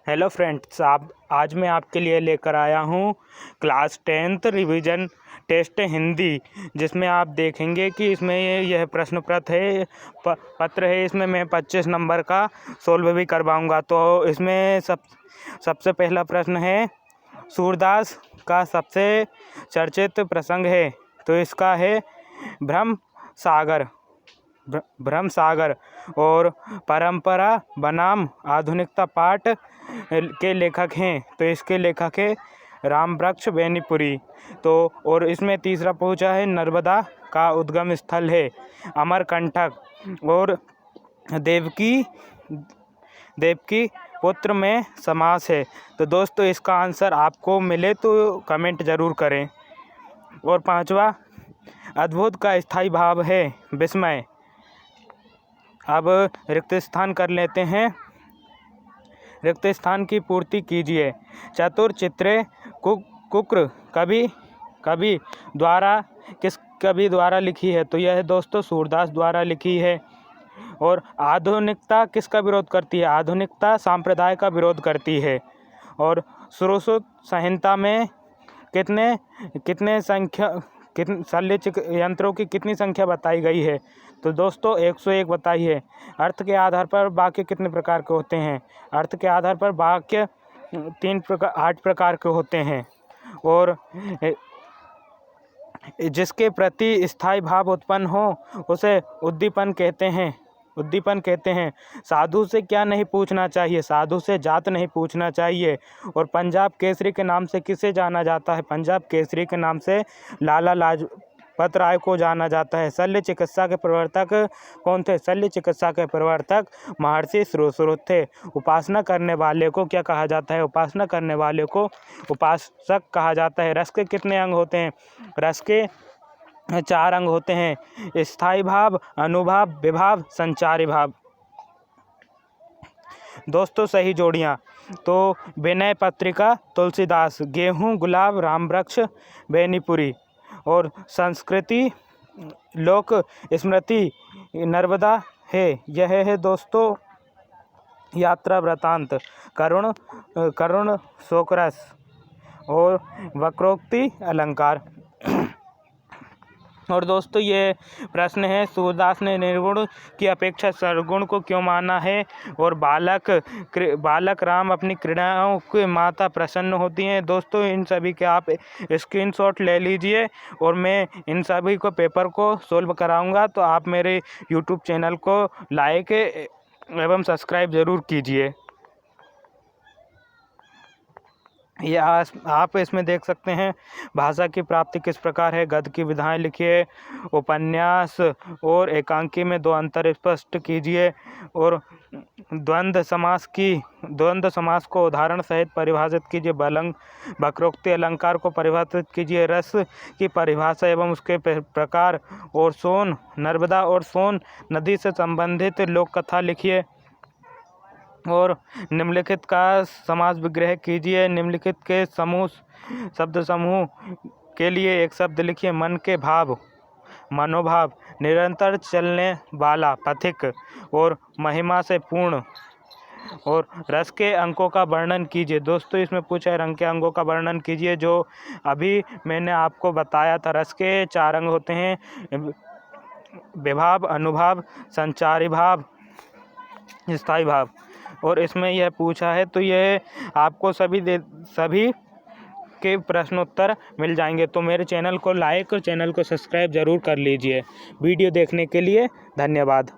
Hello friends, आज मैं आपके लिए लेकर आया हूँ class 10th revision test Hindi, जिसमें आप देखेंगे कि इसमें यह प्रश्न पत्र है। इसमें मैं 25 नंबर का सोल्व भी करवाऊँगा। तो इसमें सबसे पहला प्रश्न है, सूरदास का सबसे चर्चित प्रसंग है, तो इसका है भ्रम सागर। और परंपरा बनाम आधुनिकता पाठ के लेखक हैं, तो इसके लेखक है रामवृक्ष बेनीपुरी। तो और इसमें तीसरा पूछा है, नर्मदा का उद्गम स्थल है अमरकंटक। और देवकी पुत्र में समास है। तो दोस्तों, इसका आंसर आपको मिले तो कमेंट ज़रूर करें। और पांचवा, अद्भुत का स्थायी भाव है विस्मय। अब रिक्त स्थान कर लेते हैं। रिक्त स्थान की पूर्ति कीजिए। चतुर चित्रे कुक्र कवि द्वारा किस कवि द्वारा लिखी है? तो यह दोस्तों सूरदास द्वारा लिखी है। और आधुनिकता किसका विरोध करती है? आधुनिकता सांप्रदाय का विरोध करती है। और सुश्रुत संहिता में कितने शल्य यंत्रों की कितनी संख्या बताई गई है? तो दोस्तों 101 बताई है। अर्थ के आधार पर वाक्य कितने प्रकार के होते हैं? अर्थ के आधार पर वाक्य 8 प्रकार के होते हैं। और जिसके प्रति स्थायी भाव उत्पन्न हो उसे उद्दीपन कहते हैं। साधु से क्या नहीं पूछना चाहिए? साधु से जात नहीं पूछना चाहिए। और पंजाब केसरी के नाम से किसे जाना जाता है? पंजाब केसरी के नाम से लाला लाजपत राय को जाना जाता है। शल्य चिकित्सा के प्रवर्तक कौन थे? शल्य चिकित्सा के प्रवर्तक महर्षि सुश्रुत थे। उपासना करने वाले को क्या कहा जाता है? उपासना करने वाले को उपासक कहा जाता है। रस के कितने अंग होते हैं? रस के 4 अंग होते हैं, स्थायी भाव, अनुभाव, विभाव, संचारी भाव। दोस्तों सही जोड़ियाँ, तो विनय पत्रिका तुलसीदास, गेहूँ गुलाब रामवृक्ष बेनीपुरी। और संस्कृति लोक स्मृति नर्मदा है। यह है दोस्तों यात्रा वृतांत करुण शोकरस। और वक्रोक्ति अलंकार। और दोस्तों ये प्रश्न है, सूरदास ने निर्गुण की अपेक्षा सरगुण को क्यों माना है? और बालक राम अपनी क्रीड़ाओं के माता प्रसन्न होती हैं। दोस्तों इन सभी के आप स्क्रीनशॉट ले लीजिए और मैं इन सभी को पेपर को सोल्व कराऊंगा। तो आप मेरे यूट्यूब चैनल को लाइक एवं सब्सक्राइब ज़रूर कीजिए। ये आप इसमें देख सकते हैं, भाषा की प्राप्ति किस प्रकार है, गद्य की विधाएं लिखिए, उपन्यास और एकांकी में 2 अंतर स्पष्ट कीजिए। और द्वंद्व समास को उदाहरण सहित परिभाषित कीजिए। वक्रोक्ति अलंकार को परिभाषित कीजिए। रस की परिभाषा एवं उसके प्रकार। और सोन नर्मदा और सोन नदी से संबंधित लोक कथा लिखिए। और निम्नलिखित का समास विग्रह कीजिए। निम्नलिखित के शब्द समूह के लिए एक शब्द लिखिए। मन के भाव मनोभाव, निरंतर चलने वाला पथिक और महिमा से पूर्ण। और रस के अंकों का वर्णन कीजिए। दोस्तों इसमें पूछा है रंग के अंगों का वर्णन कीजिए, जो अभी मैंने आपको बताया था। रस के 4 अंग होते हैं, विभाव, अनुभाव, संचारी भाव, स्थायी भाव। और इसमें यह पूछा है, तो यह आपको सभी के प्रश्नोत्तर मिल जाएंगे। तो मेरे चैनल को लाइक और चैनल को सब्सक्राइब ज़रूर कर लीजिए। वीडियो देखने के लिए धन्यवाद।